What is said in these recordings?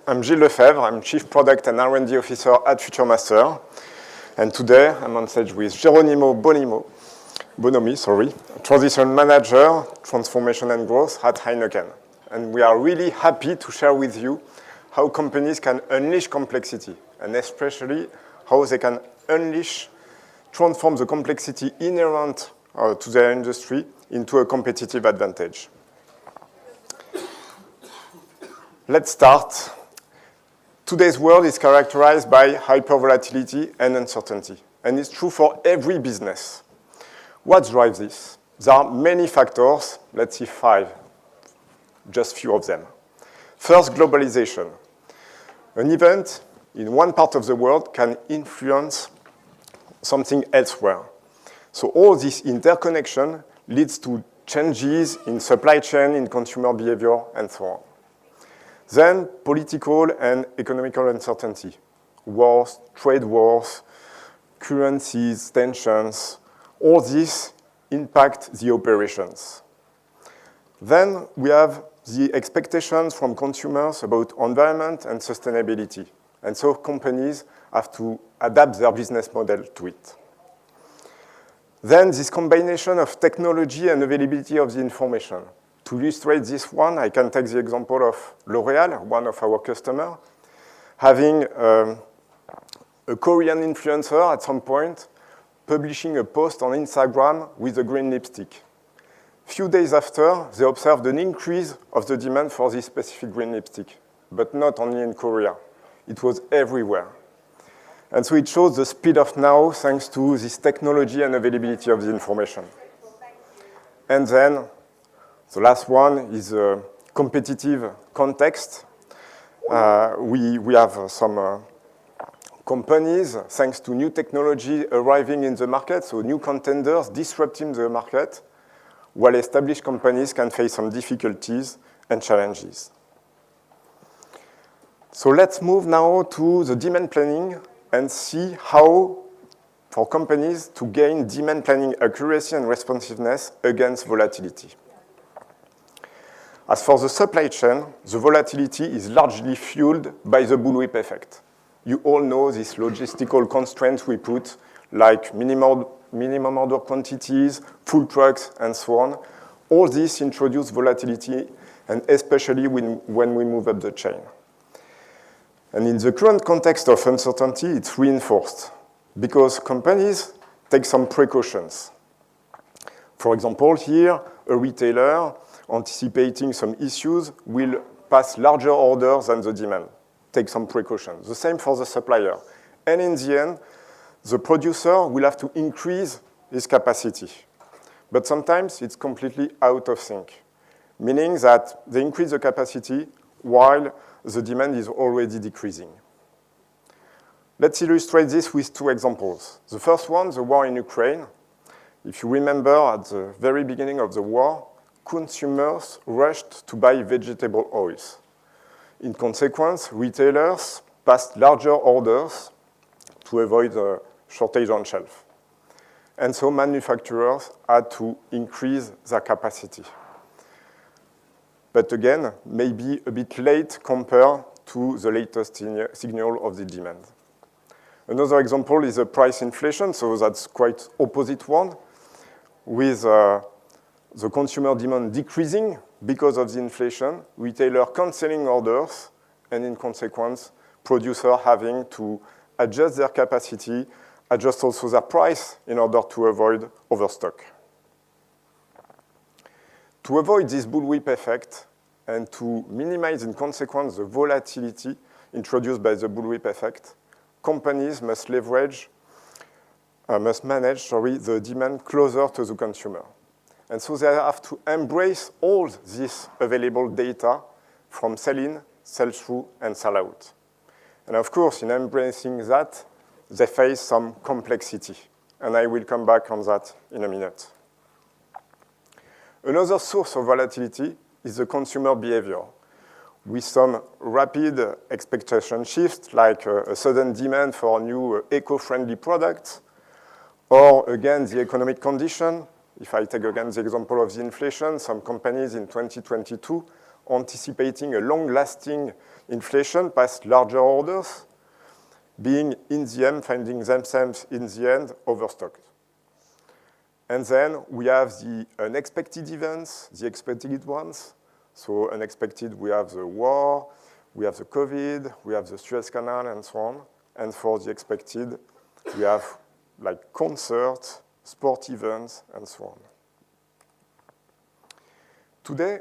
I'm Gilles Lefebvre. I'm Chief Product and R&D Officer at Futurmaster. And today, I'm on stage with Geronimo Bonomi, Transition Manager, Transformation and Growth at Heineken. And we are really happy to share with you how companies can unleash complexity, and especially how they can transform the complexity inherent to their industry into a competitive advantage. Let's start. Today's world is characterized by hypervolatility and uncertainty, and it's true for every business. What drives this? There are many factors. Let's see 5, just few of them. First, globalization. An event in one part of the world can influence something elsewhere. So all this interconnection leads to changes in supply chain, in consumer behavior, and so on. Then political and economical uncertainty, wars, trade wars, currencies, tensions, all this impact the operations. Then we have the expectations from consumers about environment and sustainability. And so companies have to adapt their business model to it. Then this combination of technology and availability of the information. To illustrate this one, I can take the example of L'Oréal, one of our customers, having a Korean influencer at some point publishing a post on Instagram with a green lipstick. Few days after, they observed an increase of the demand for this specific green lipstick, but not only in Korea. It was everywhere. And so it shows the speed of now thanks to this technology and availability of the information. And then the last one is a competitive context. We have some companies, thanks to new technology arriving in the market, so new contenders disrupting the market, while established companies can face some difficulties and challenges. So let's move now to the demand planning and see how, for companies, to gain demand planning accuracy and responsiveness against volatility. As for the supply chain, the volatility is largely fueled by the bullwhip effect. You all know these logistical constraints we put, like minimum order quantities, full trucks, and so on. All this introduce volatility, and especially when we move up the chain. And in the current context of uncertainty, it's reinforced because companies take some precautions. For example, here, a retailer anticipating some issues will pass larger orders than the demand, take some precautions. The same for the supplier. And in the end, the producer will have to increase his capacity. But sometimes it's completely out of sync, meaning that they increase the capacity while the demand is already decreasing. Let's illustrate this with 2 examples. The first one, the war in Ukraine. If you remember, at the very beginning of the war, consumers rushed to buy vegetable oils. In consequence, retailers passed larger orders to avoid a shortage on shelf. And so manufacturers had to increase their capacity. But again, maybe a bit late compared to the latest signal of the demand. Another example is the price inflation, so that's quite opposite one, with the consumer demand decreasing because of the inflation, retailer canceling orders, and in consequence, producer having to adjust their capacity, adjust also their price in order to avoid overstock. To avoid this bullwhip effect and to minimize in consequence the volatility introduced by the bullwhip effect, companies must manage the demand closer to the consumer. And so they have to embrace all this available data from sell-in, sell-through, and sell-out. And of course, in embracing that, they face some complexity. And I will come back on that in a minute. Another source of volatility is the consumer behavior, with some rapid expectation shifts, like a sudden demand for new eco-friendly products, or again, the economic condition. If I take again the example of the inflation, some companies in 2022 anticipating a long-lasting inflation past larger orders, being in the end, finding themselves in the end overstocked. And then we have the unexpected events, the expected ones. So unexpected, we have the war, we have the COVID, we have the Suez Canal, and so on. And for the expected, we have like concerts, sport events, and so on. Today,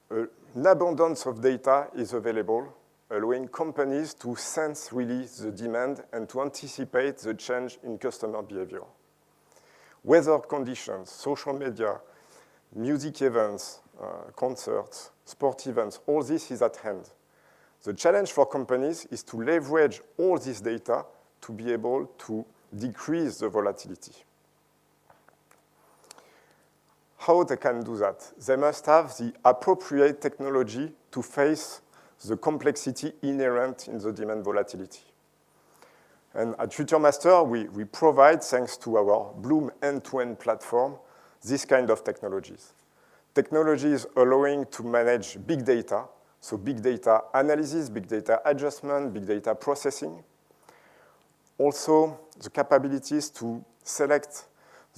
an abundance of data is available, allowing companies to sense really the demand and to anticipate the change in customer behavior. Weather conditions, social media, music events, concerts, sport events, all this is at hand. The challenge for companies is to leverage all this data to be able to decrease the volatility. How they can do that? They must have the appropriate technology to face the complexity inherent in the demand volatility. And at Futurmaster, we provide, thanks to our Bloom end-to-end platform, this kind of technologies. Technologies allowing to manage big data, so big data analysis, big data adjustment, big data processing. Also, the capabilities to select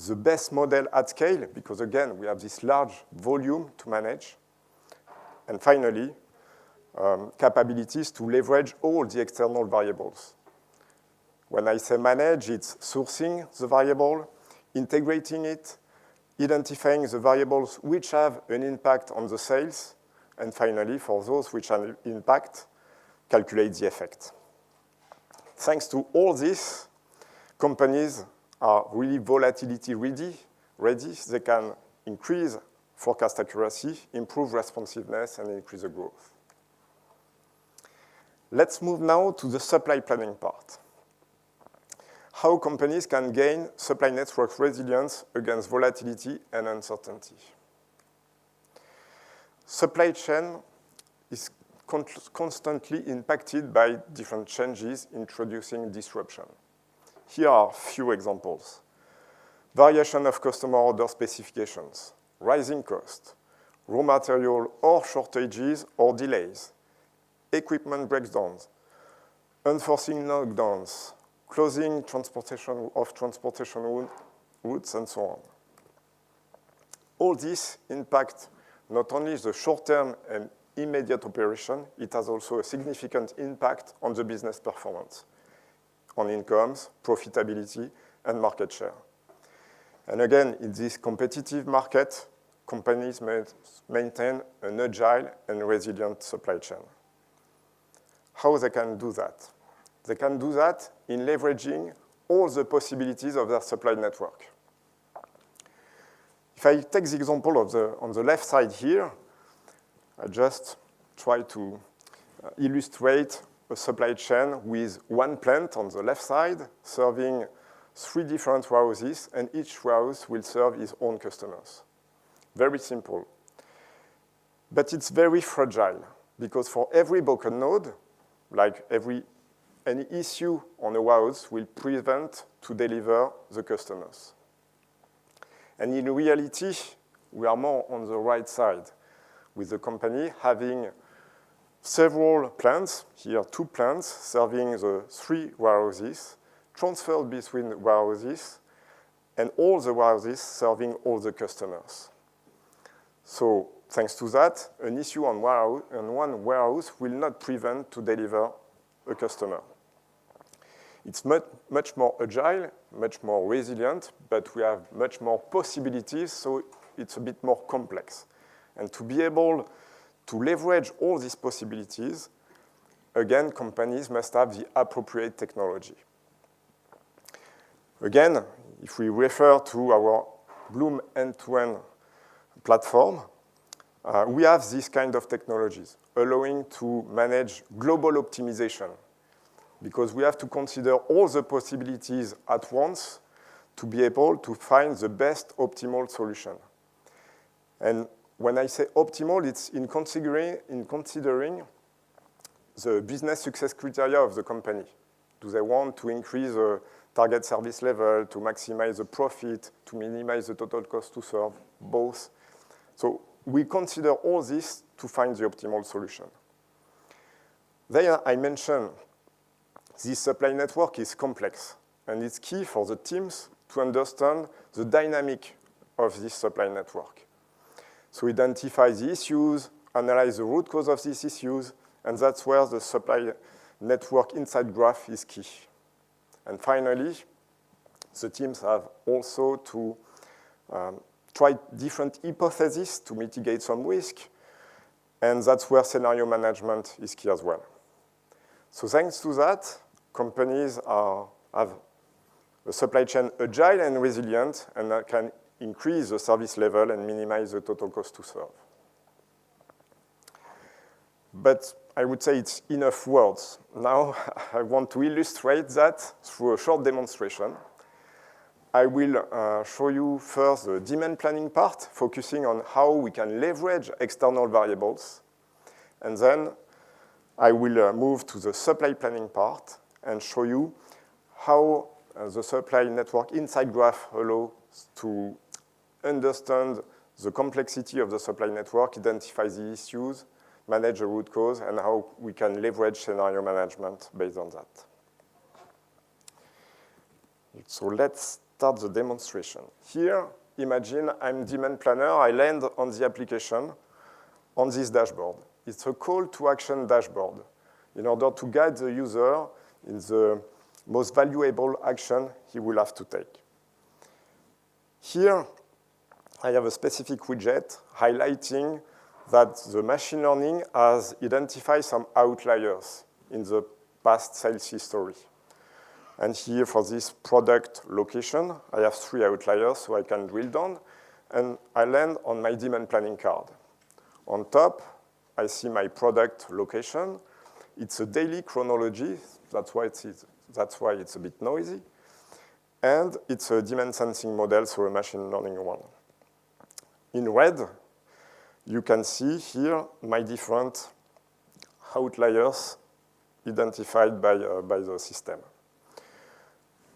the best model at scale, because again, we have this large volume to manage. And finally, capabilities to leverage all the external variables. When I say manage, it's sourcing the variable, integrating it, identifying the variables which have an impact on the sales, and finally, for those which have an impact, calculate the effect. Thanks to all this, companies are really volatility ready. They can increase forecast accuracy, improve responsiveness, and increase the growth. Let's move now to the supply planning part. How companies can gain supply network resilience against volatility and uncertainty. Supply chain is constantly impacted by different changes introducing disruption. Here are a few examples. Variation of customer order specifications, rising cost, raw material or shortages or delays, equipment breakdowns, unforeseen knockdowns, closing transportation routes, and so on. All this impact not only the short-term and immediate operation, it has also a significant impact on the business performance, on incomes, profitability, and market share. And again, in this competitive market, companies must maintain an agile and resilient supply chain. How they can do that? They can do that in leveraging all the possibilities of their supply network. If I take the example of on the left side here, I just try to illustrate a supply chain with one plant on the left side serving 3 different warehouses, and each warehouse will serve its own customers. Very simple. But it's very fragile, because for every broken node, like any issue on a warehouse will prevent to deliver the customers. And in reality, we are more on the right side, with the company having several plants, here 2 plants, serving the 3 warehouses, transferred between warehouses, and all the warehouses serving all the customers. So thanks to that, an issue on one warehouse will not prevent to deliver a customer. It's much more agile, much more resilient, but we have much more possibilities, so it's a bit more complex. And to be able to leverage all these possibilities, again, companies must have the appropriate technology. Again, if we refer to our Bloom end-to-end platform, we have this kind of technologies, allowing to manage global optimization, because we have to consider all the possibilities at once to be able to find the best optimal solution. And when I say optimal, it's in considering the business success criteria of the company. Do they want to increase the target service level, to maximize the profit, to minimize the total cost to serve? Both. So we consider all this to find the optimal solution. Then I mentioned this supply network is complex, and it's key for the teams to understand the dynamic of this supply network. So identify the issues, analyze the root cause of these issues, and that's where the supply network insight graph is key. And finally, the teams have also to try different hypotheses to mitigate some risk, and that's where scenario management is key as well. So thanks to that, companies have a supply chain agile and resilient, and that can increase the service level and minimize the total cost to serve. But I would say it's enough words. Now I want to illustrate that through a short demonstration. I will show you first the demand planning part, focusing on how we can leverage external variables. And then I will move to the supply planning part and show you how the supply network insight graph allows to understand the complexity of the supply network, identify the issues, manage the root cause, and how we can leverage scenario management based on that. So let's start the demonstration. Here, imagine I'm demand planner. I land on the application on this dashboard. It's a call to action dashboard in order to guide the user in the most valuable action he will have to take. Here, I have a specific widget highlighting that the machine learning has identified some outliers in the past sales history. And here, for this product location, I have 3 outliers, so I can drill down, and I land on my demand planning card. On top, I see my product location. It's a daily chronology. That's why it's a bit noisy. And it's a demand sensing model, so a machine learning one. In red, you can see here my different outliers identified by the system.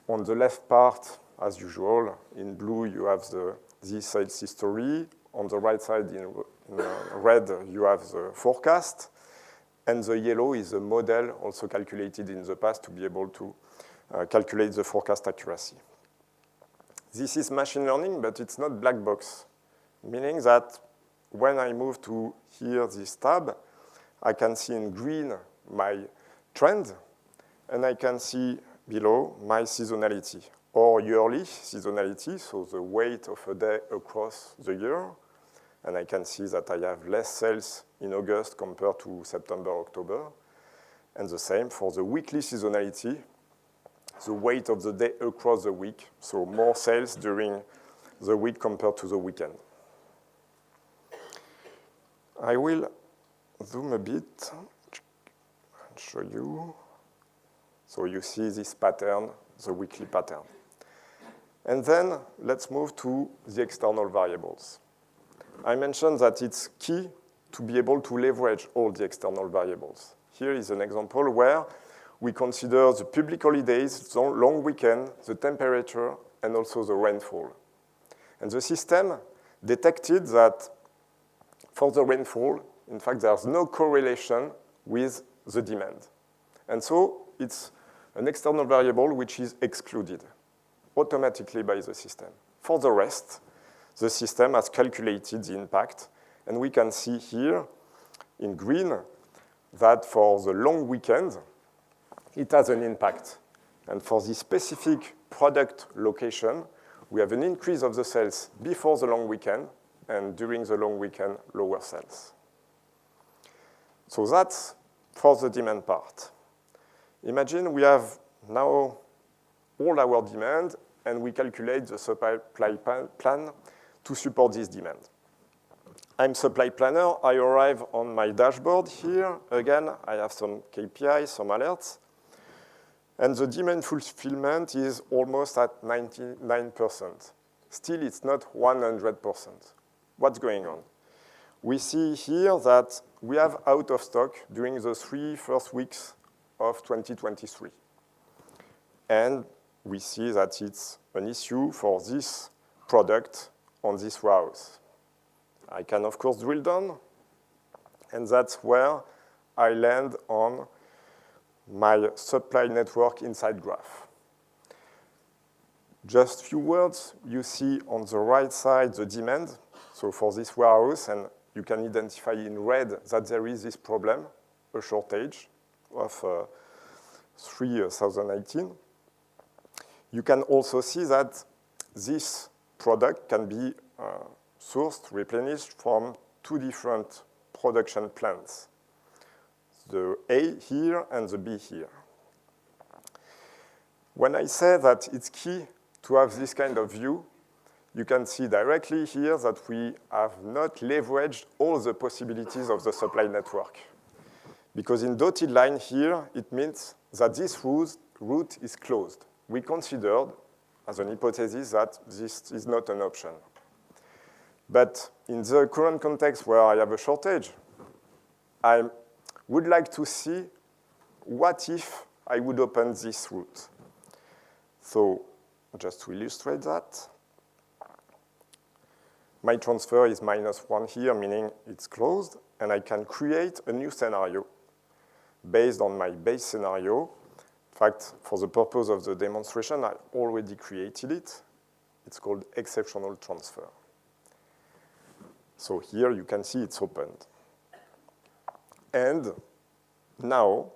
On the left part, as usual, in blue, you have the sales history. On the right side, in red, you have the forecast. And the yellow is a model also calculated in the past to be able to calculate the forecast accuracy. This is machine learning, but it's not black box, meaning that when I move to here, this tab, I can see in green my trend, and I can see below my seasonality, or yearly seasonality, so the weight of a day across the year. And I can see that I have less sales in August compared to September, October. And the same for the weekly seasonality, the weight of the day across the week, so more sales during the week compared to the weekend. I will zoom a bit and show you. So you see this pattern, the weekly pattern. And then let's move to the external variables. I mentioned that it's key to be able to leverage all the external variables. Here is an example where we consider the public holidays, the long weekend, the temperature, and also the rainfall. And the system detected that for the rainfall, in fact, there's no correlation with the demand. And so it's an external variable which is excluded automatically by the system. For the rest, the system has calculated the impact, and we can see here in green that for the long weekend, it has an impact. And for this specific product location, we have an increase of the sales before the long weekend, and during the long weekend, lower sales. So that's for the demand part. Imagine we have now all our demand, and we calculate the supply plan to support this demand. I'm supply planner. I arrive on my dashboard here. Again, I have some KPIs, some alerts. And the demand fulfillment is almost at 99%. Still, it's not 100%. What's going on? We see here that we have out of stock during the 3 first weeks of 2023. And we see that it's an issue for this product on this warehouse. I can, of course, drill down, and that's where I land on my supply network insight graph. Just few words. You see on the right side the demand. So for this warehouse, and you can identify in red that there is this problem, a shortage of 2018. You can also see that this product can be sourced, replenished from two different production plants, the A here and the B here. When I say that it's key to have this kind of view, you can see directly here that we have not leveraged all the possibilities of the supply network. Because in dotted line here, it means that this route is closed. We considered as an hypothesis that this is not an option. But in the current context where I have a shortage, I would like to see what if I would open this route. So just to illustrate that, my transfer is -1 here, meaning it's closed, and I can create a new scenario based on my base scenario. In fact, for the purpose of the demonstration, I already created it. It's called exceptional transfer. So here you can see it's opened. And now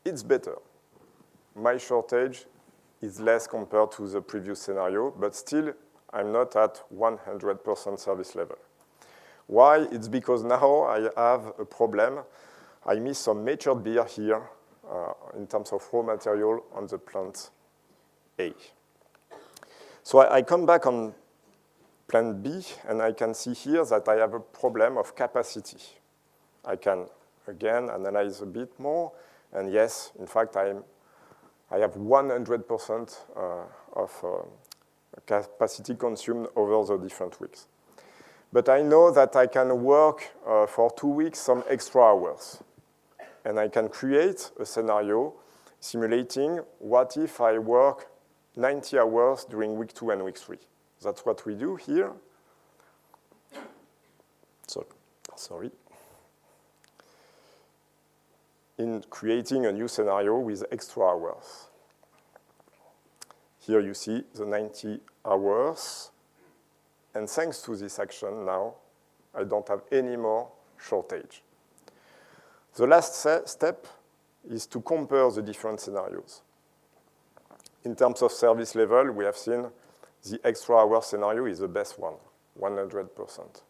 it's better. My shortage is less compared to the previous scenario, but still I'm not at 100% service level. Why? It's because now I have a problem. I miss some matured beer here in terms of raw material on the plant A. So I come back on plant B, and I can see here that I have a problem of capacity. I can, again, analyze a bit more, and yes, in fact, I have 100% of capacity consumed over the different weeks. But I know that I can work for 2 weeks some extra hours. And I can create a scenario simulating what if I work 90 hours during week 2 and week 3. That's what we do here. So, sorry. In creating a new scenario with extra hours. Here you see the 90 hours. And thanks to this action now, I don't have any more shortage. The last step is to compare the different scenarios. In terms of service level, we have seen the extra hour scenario is the best one, 100%.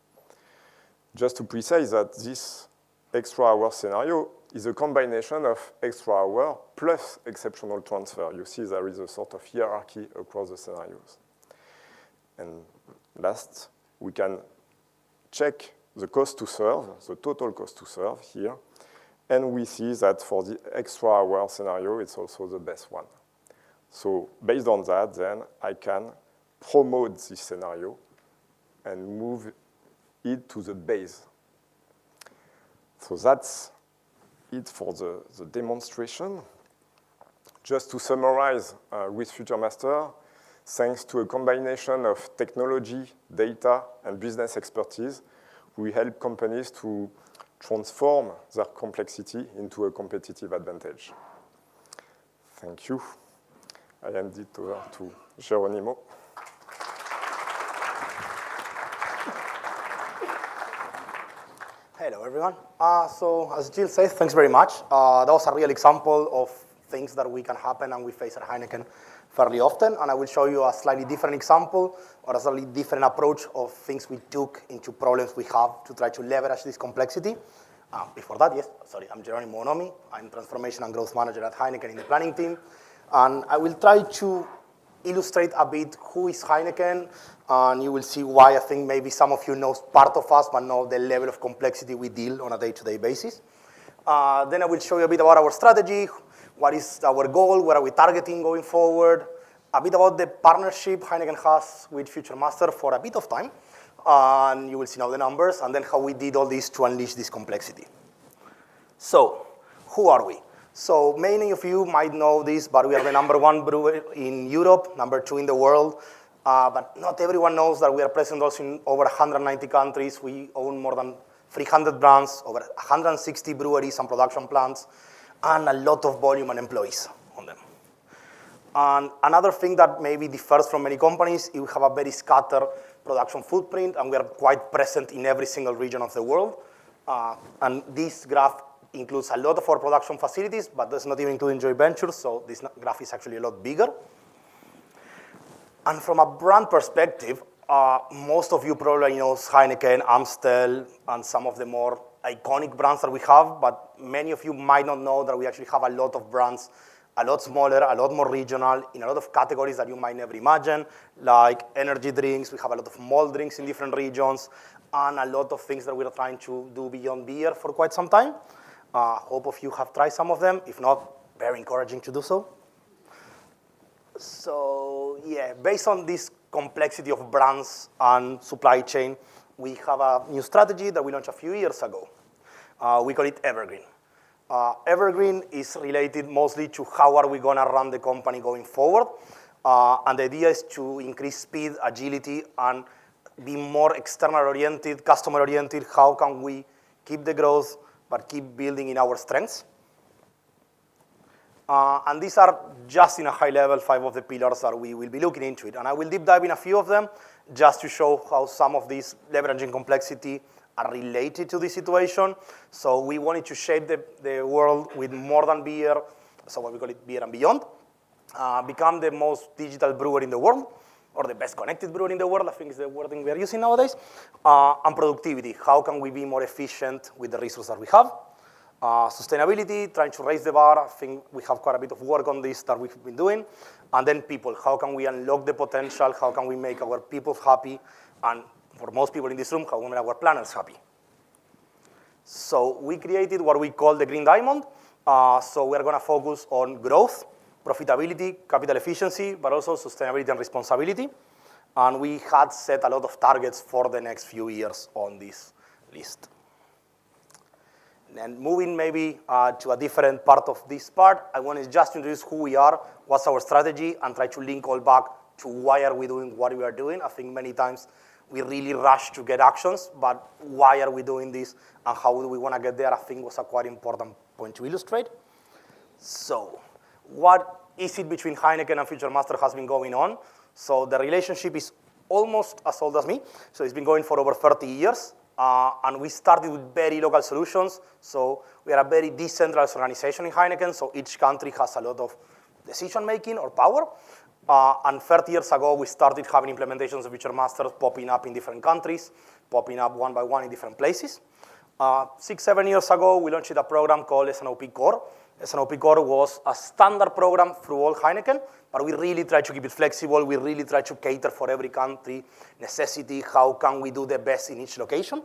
Just to precise that this extra hour scenario is a combination of extra hour plus exceptional transfer. You see there is a sort of hierarchy across the scenarios. And last, we can check the cost to serve, the total cost to serve here. And we see that for the extra hour scenario, it's also the best one. So based on that, then I can promote this scenario and move it to the base. So that's it for the demonstration. Just to summarize with Futurmaster, thanks to a combination of technology, data, and business expertise, we help companies to transform their complexity into a competitive advantage. Thank you. I hand it over to Geronimo. Hello, everyone. So as Jill says, thanks very much. That was a real example of things that we can happen and we face at Heineken fairly often. And I will show you a slightly different example or a slightly different approach of things we took into problems we have to try to leverage this complexity. Before that, yes, sorry, I'm Geronimo Onomi. I'm Transformation and Growth Manager at Heineken in the planning team. And I will try to illustrate a bit who is Heineken, and you will see why I think maybe some of you know part of us, but know the level of complexity we deal on a day-to-day basis. Then I will show you a bit about our strategy, what is our goal, what are we targeting going forward, a bit about the partnership Heineken has with Futurmaster for a bit of time, and you will see now the numbers, and then how we did all this to unleash this complexity. So, who are we? So many of you might know this, but we are the #1 brewer in Europe, #2 in the world. But not everyone knows that we are present also in over 190 countries. We own more than 300 brands, over 160 breweries and production plants, and a lot of volume and employees on them. And another thing that maybe differs from many companies is we have a very scattered production footprint, and we are quite present in every single region of the world. And this graph includes a lot of our production facilities, but does not even include joint ventures, so this graph is actually a lot bigger. And from a brand perspective, most of you probably know Heineken, Amstel, and some of the more iconic brands that we have, but many of you might not know that we actually have a lot of brands, a lot smaller, a lot more regional, in a lot of categories that you might never imagine, like energy drinks. We have a lot of malt drinks in different regions, and a lot of things that we're trying to do beyond beer for quite some time. Hope of you have tried some of them. If not, very encouraging to do so. So yeah, based on this complexity of brands and supply chain, we have a new strategy that we launched a few years ago. We call it Evergreen. Evergreen is related mostly to how are we going to run the company going forward. And the idea is to increase speed, agility, and be more external-oriented, customer-oriented. How can we keep the growth but keep building in our strengths? And these are just in a high level 5 of the pillars that we will be looking into it. And I will deep dive in a few of them just to show how some of these leveraging complexity are related to this situation. So we wanted to shape the world with more than beer, so what we call it beer and beyond, become the most digital brewer in the world, or the best connected brewer in the world, I think is the wording we are using nowadays, and productivity. How can we be more efficient with the resources that we have? Sustainability, trying to raise the bar. I think we have quite a bit of work on this that we've been doing. And then people, how can we unlock the potential? How can we make our people happy? And for most people in this room, how can we make our planners happy? So we created what we call the Green Diamond. So we're going to focus on growth, profitability, capital efficiency, but also sustainability and responsibility. And we had set a lot of targets for the next few years on this list. And moving maybe to a different part of this part, I want to just introduce who we are, what's our strategy, and try to link all back to why are we doing what we are doing. I think many times we really rush to get actions, but why are we doing this and how do we want to get there, I think was a quite important point to illustrate. So what is it between Heineken and Futurmaster has been going on? So the relationship is almost as old as me. So it's been going for over 30 years. And we started with very local solutions. So we are a very decentralized organization in Heineken. So each country has a lot of decision-making or power. And 30 years ago, we started having implementations of Futurmaster popping up in different countries, popping up one by one in different places. 6, 7 years ago, we launched a program called S&OP Core. S&OP Core was a standard program through all Heineken, but we really tried to keep it flexible. We really tried to cater for every country necessity. How can we do the best in each location?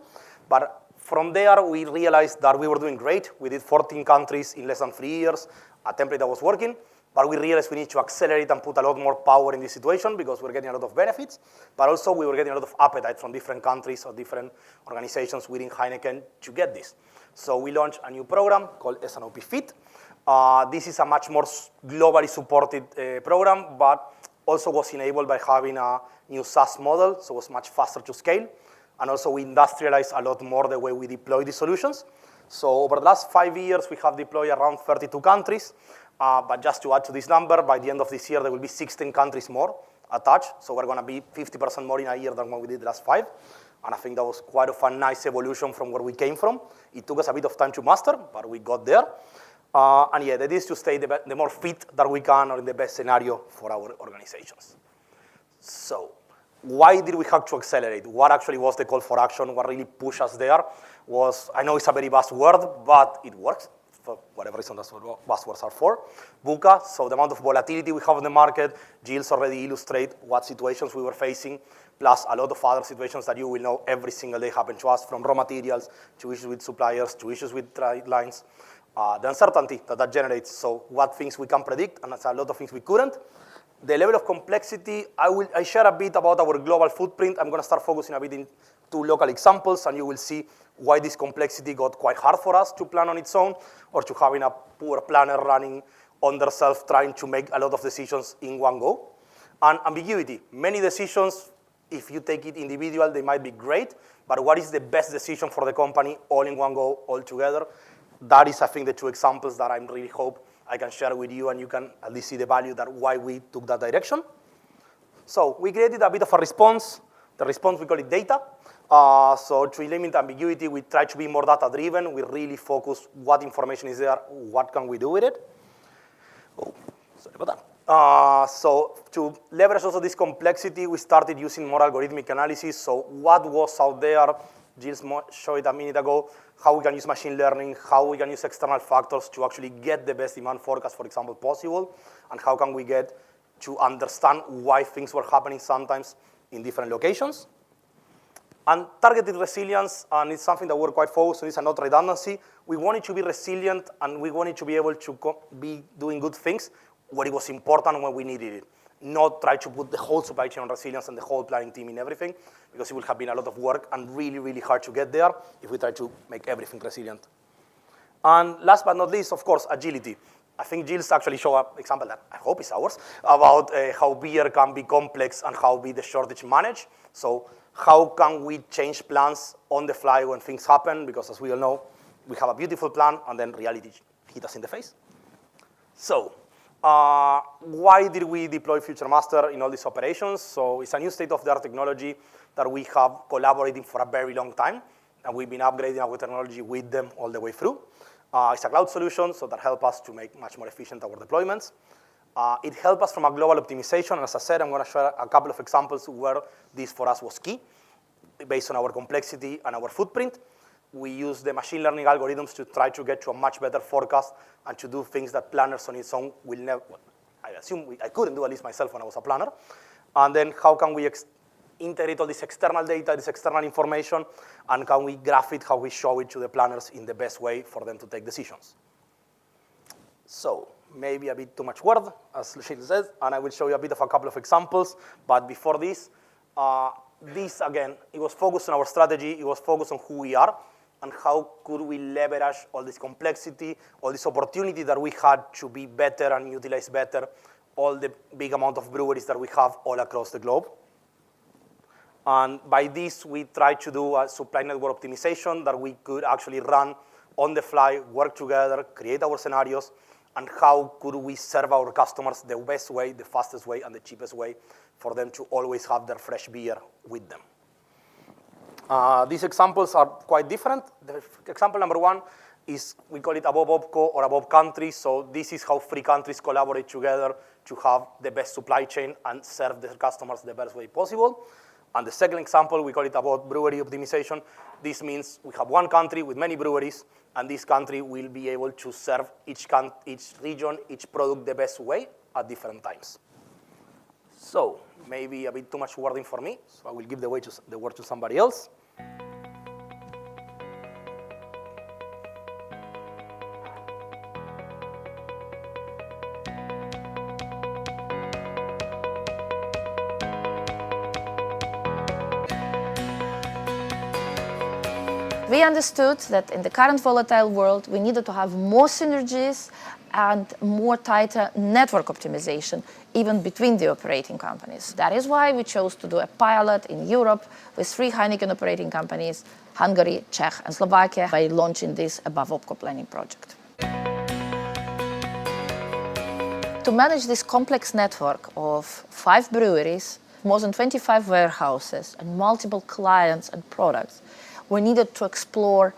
But from there, we realized that we were doing great. We did 14 countries in less than 3 years, a template that was working. But we realized we need to accelerate and put a lot more power in this situation because we're getting a lot of benefits. But also, we were getting a lot of appetite from different countries or different organizations within Heineken to get this. So we launched a new program called S&OP Fit. This is a much more globally supported program, but also was enabled by having a new SaaS model, so it was much faster to scale. And also we industrialized a lot more the way we deploy these solutions. So over the last 5 years, we have deployed around 32 countries. But just to add to this number, by the end of this year, there will be 16 countries more attached. So we're going to be 50% more in a year than what we did the last 5. And I think that was quite a nice evolution from where we came from. It took us a bit of time to master, but we got there. And yeah, that is to stay the more fit that we can or in the best scenario for our organizations. So why did we have to accelerate? What actually was the call for action? What really pushed us there was, I know it's a very vast word, but it works. For whatever reason that's what buzzwords are for. VUCA, so the amount of volatility we have in the market. Gilles already illustrate what situations we were facing, plus a lot of other situations that you will know every single day happen to us, from raw materials to issues with suppliers to issues with trade lines. The uncertainty that generates, so what things we can predict, and that's a lot of things we couldn't. The level of complexity, I share a bit about our global footprint. I'm going to start focusing a bit in 2 local examples, and you will see why this complexity got quite hard for us to plan on its own, or to having a poor planner running on themselves, trying to make a lot of decisions in one go. And ambiguity. Many decisions, if you take it individual, they might be great, but what is the best decision for the company all in one go, all together? That is, I think, the two examples that I really hope I can share with you, and you can at least see the value that why we took that direction. So we created a bit of a response. The response, we call it data. So to limit ambiguity, we try to be more data-driven. We really focus what information is there, what can we do with it. Oh, sorry about that. So to leverage also this complexity, we started using more algorithmic analysis. So what was out there, Jill showed it a minute ago, how we can use machine learning, how we can use external factors to actually get the best demand forecast, for example, possible, and how can we get to understand why things were happening sometimes in different locations. And targeted resilience, and it's something that we're quite focused on, it's not redundancy. We wanted to be resilient, and we wanted to be able to be doing good things where it was important when we needed it. Not try to put the whole supply chain on resilience and the whole planning team in everything, because it would have been a lot of work and really, really hard to get there if we try to make everything resilient. And last but not least, of course, agility. I think Jill's actually showed an example that I hope is ours, about how beer can be complex and how be the shortage managed. So how can we change plans on the fly when things happen? Because as we all know, we have a beautiful plan, and then reality hit us in the face. So why did we deploy Futurmaster in all these operations? So it's a new state-of-the-art technology that we have collaborating for a very long time, and we've been upgrading our technology with them all the way through. It's a cloud solution, so that helps us to make much more efficient our deployments. It helped us from a global optimization, and as I said, I'm going to share a couple of examples where this for us was key, based on our complexity and our footprint. We use the machine learning algorithms to try to get to a much better forecast and to do things that planners on its own will never, well, I assume I couldn't do, at least myself when I was a planner. And then how can we integrate all this external data, this external information, and can we graph it, how we show it to the planners in the best way for them to take decisions. So maybe a bit too much word, as Lucille said, and I will show you a bit of a couple of examples. But before this, this again, it was focused on our strategy, it was focused on who we are, and how could we leverage all this complexity, all this opportunity that we had to be better and utilize better all the big amount of breweries that we have all across the globe. And by this, we tried to do a supply network optimization that we could actually run on the fly, work together, create our scenarios, and how could we serve our customers the best way, the fastest way, and the cheapest way for them to always have their fresh beer with them. These examples are quite different. The example number one is, we call it above OPCO or above country. So this is how 3 countries collaborate together to have the best supply chain and serve their customers the best way possible. And the second example, we call it about brewery optimization. This means we have one country with many breweries, and this country will be able to serve each region, each product the best way at different times. So maybe a bit too much wording for me, so I will give the word to somebody else. We understood that in the current volatile world, we needed to have more synergies and more tighter network optimization, even between the operating companies. That is why we chose to do a pilot in Europe with 3 Heineken operating companies, Hungary, Czech, and Slovakia, by launching this above OPCO planning project. To manage this complex network of 5 breweries, more than 25 warehouses, and multiple clients and products, we needed to explore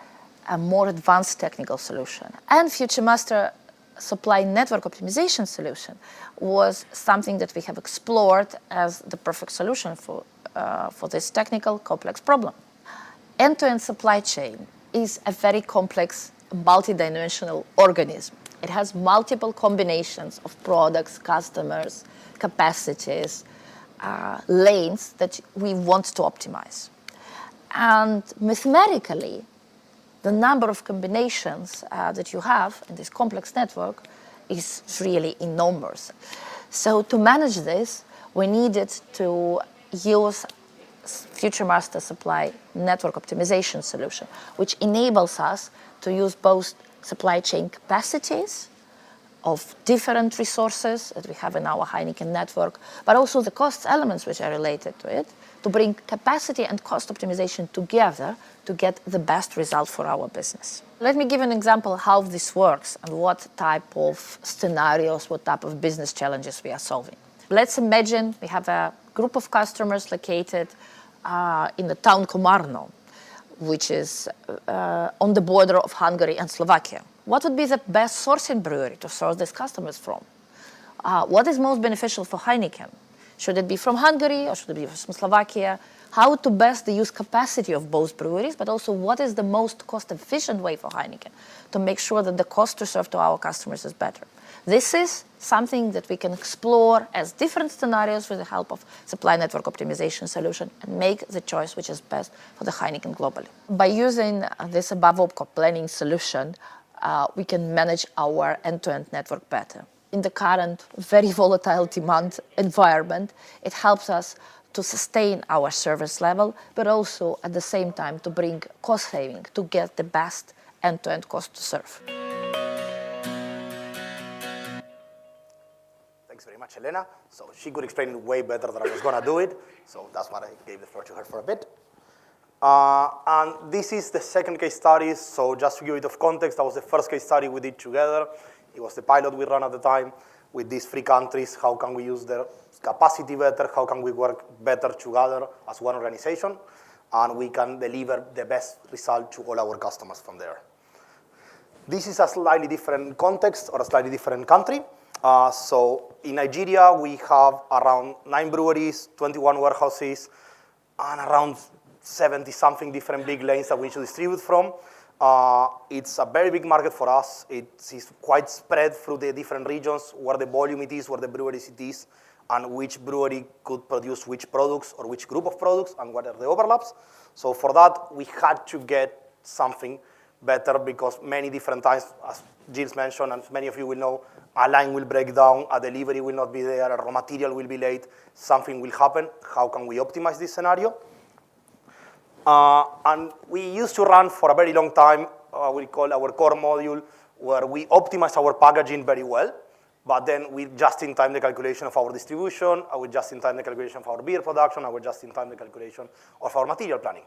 a more advanced technical solution. And Futurmaster supply network optimization solution was something that we have explored as the perfect solution for this technical complex problem. End-to-end supply chain is a very complex, multidimensional organism. It has multiple combinations of products, customers, capacities, lanes that we want to optimize. And mathematically, the number of combinations that you have in this complex network is really enormous. So to manage this, we needed to use Futurmaster supply network optimization solution, which enables us to use both supply chain capacities of different resources that we have in our Heineken network, but also the cost elements which are related to it, to bring capacity and cost optimization together to get the best result for our business. Let me give an example how this works and what type of scenarios, what type of business challenges we are solving. Let's imagine we have a group of customers located in the town Komarno, which is on the border of Hungary and Slovakia. What would be the best sourcing brewery to source these customers from? What is most beneficial for Heineken? Should it be from Hungary or should it be from Slovakia? How to best use capacity of both breweries, but also what is the most cost-efficient way for Heineken to make sure that the cost to serve to our customers is better. This is something that we can explore as different scenarios with the help of supply network optimization solution and make the choice which is best for the Heineken globally. By using this above OpCo planning solution, we can manage our end-to-end network better. In the current very volatile demand environment, it helps us to sustain our service level, but also at the same time to bring cost saving, to get the best end-to-end cost to serve. Thanks very much, Elena. So she could explain it way better than I was going to do it, so that's why I gave the floor to her for a bit. And this is the second case study, so just to give it of context, that was the first case study we did together. It was the pilot we ran at the time with these 3 countries. How can we use their capacity better? How can we work better together as one organization? And we can deliver the best result to all our customers from there. This is a slightly different context or a slightly different country. So in Nigeria, we have around 9 breweries, 21 warehouses, and around 70-something different big lanes that we should distribute from. It's a very big market for us. It is quite spread through the different regions, where the volume it is, where the breweries it is, and which brewery could produce which products or which group of products and what are the overlaps. So for that, we had to get something better because many different times, as Gilles mentioned, and many of you will know, a line will break down, a delivery will not be there, a raw material will be late, something will happen. How can we optimize this scenario? And we used to run for a very long time, we call our core module, where we optimize our packaging very well, but then we just-in-time the calculation of our distribution, we just-in-time the calculation of our beer production, we just-in-time the calculation of our material planning.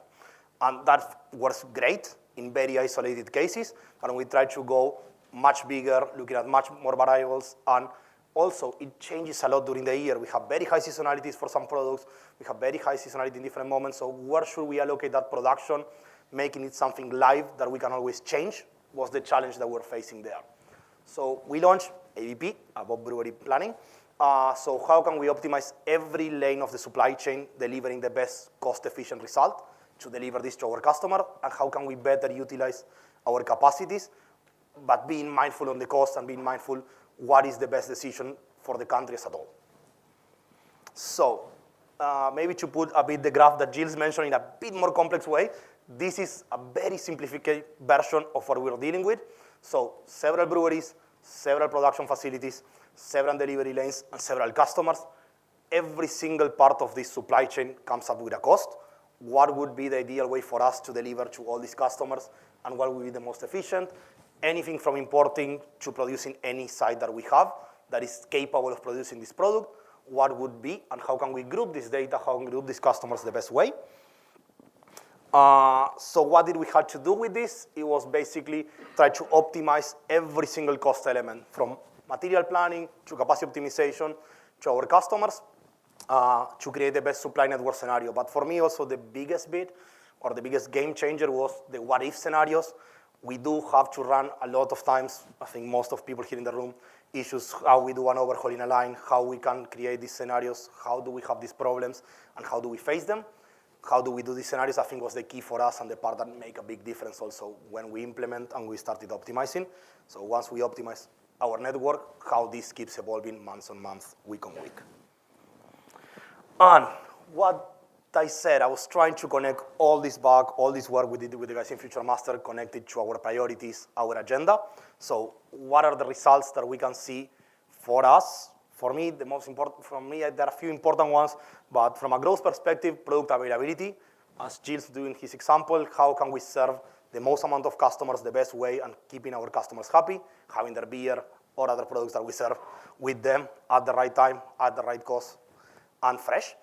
And that works great in very isolated cases, and we try to go much bigger, looking at much more variables, and also it changes a lot during the year. We have very high seasonalities for some products, we have very high seasonality in different moments, so where should we allocate that production, making it something live that we can always change, was the challenge that we're facing there. So we launched ABP, Above Brewery Planning. So how can we optimize every lane of the supply chain, delivering the best cost-efficient result to deliver this to our customer, and how can we better utilize our capacities, but being mindful on the cost and being mindful what is the best decision for the country as a whole. So maybe to put a bit the graph that Gilles mentioned in a bit more complex way, this is a very simplified version of what we're dealing with. So several breweries, several production facilities, several delivery lanes, and several customers. Every single part of this supply chain comes up with a cost. What would be the ideal way for us to deliver to all these customers, and what would be the most efficient? Anything from importing to producing any site that we have that is capable of producing this product, what would be, and how can we group this data, how can we group these customers the best way? So what did we have to do with this? It was basically try to optimize every single cost element, from material planning to capacity optimization to our customers, to create the best supply network scenario. But for me also the biggest bit, or the biggest game changer, was the what-if scenarios. We do have to run a lot of times, I think most of people here in the room, issues how we do an overhaul in a line, how we can create these scenarios, how do we have these problems, and how do we face them? How do we do these scenarios, I think was the key for us and the part that make a big difference also when we implement and we started optimizing. So once we optimize our network, how this keeps evolving month on month, week on week. And what I said, I was trying to connect all this back, all this work we did with the guys in Futurmaster, connected to our priorities, our agenda. So what are the results that we can see for us? For me, the most important, there are a few important ones, but from a growth perspective, product availability. As Gilles doing his example, how can we serve the most amount of customers the best way and keeping our customers happy, having their beer or other products that we serve with them at the right time, at the right cost, and fresh.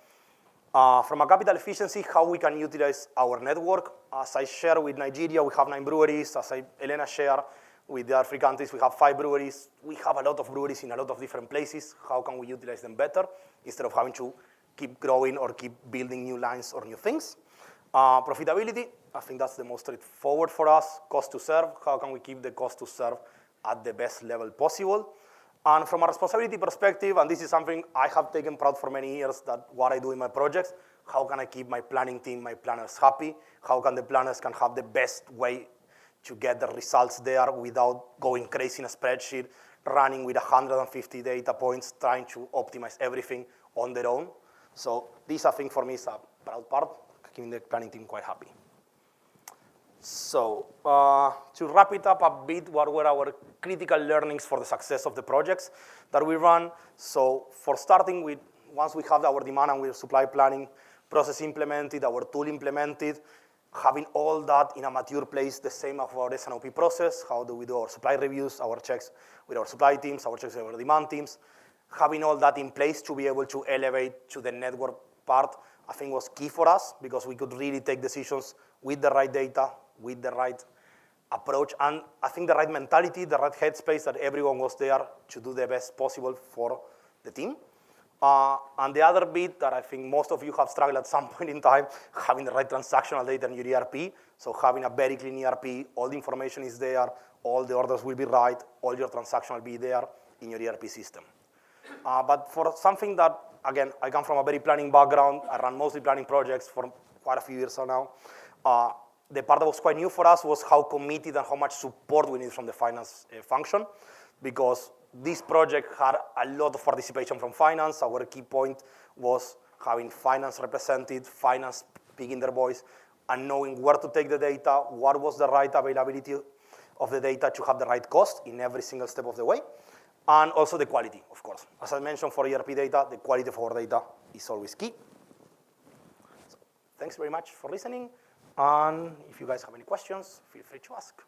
From a capital efficiency, how we can utilize our network. As I share with Nigeria, we have 9 breweries. As Elena shared, with the other 3 countries, we have 5 breweries. We have a lot of breweries in a lot of different places. How can we utilize them better instead of having to keep growing or keep building new lines or new things? Profitability, I think that's the most straightforward for us. Cost to serve, how can we keep the cost to serve at the best level possible? And from a responsibility perspective, and this is something I have taken proud for many years, that what I do in my projects, how can I keep my planning team, my planners happy? How can the planners can have the best way to get the results there without going crazy in a spreadsheet, running with 150 data points, trying to optimize everything on their own? So this, I think, for me is a proud part, keeping the planning team quite happy. So to wrap it up a bit, what were our critical learnings for the success of the projects that we run? So for starting with, once we have our demand and our supply planning process implemented, our tool implemented, having all that in a mature place, the same of our S&OP process, how do we do our supply reviews, our checks with our supply teams, our checks with our demand teams, having all that in place to be able to elevate to the network part, I think was key for us, because we could really take decisions with the right data, with the right approach, and I think the right mentality, the right headspace, that everyone was there to do the best possible for the team. And the other bit that I think most of you have struggled at some point in time, having the right transactional data in your ERP. So having a very clean ERP, all the information is there, all the orders will be right, all your transactions will be there in your ERP system. But for something that, again, I come from a very planning background, I run mostly planning projects for quite a few years now. The part that was quite new for us was how committed and how much support we need from the finance function, because this project had a lot of participation from finance. Our key point was having finance represented, finance speaking their voice, and knowing where to take the data, what was the right availability of the data to have the right cost in every single step of the way, and also the quality, of course. As I mentioned, for ERP data, the quality of our data is always key. So, thanks very much for listening, and if you guys have any questions, feel free to ask.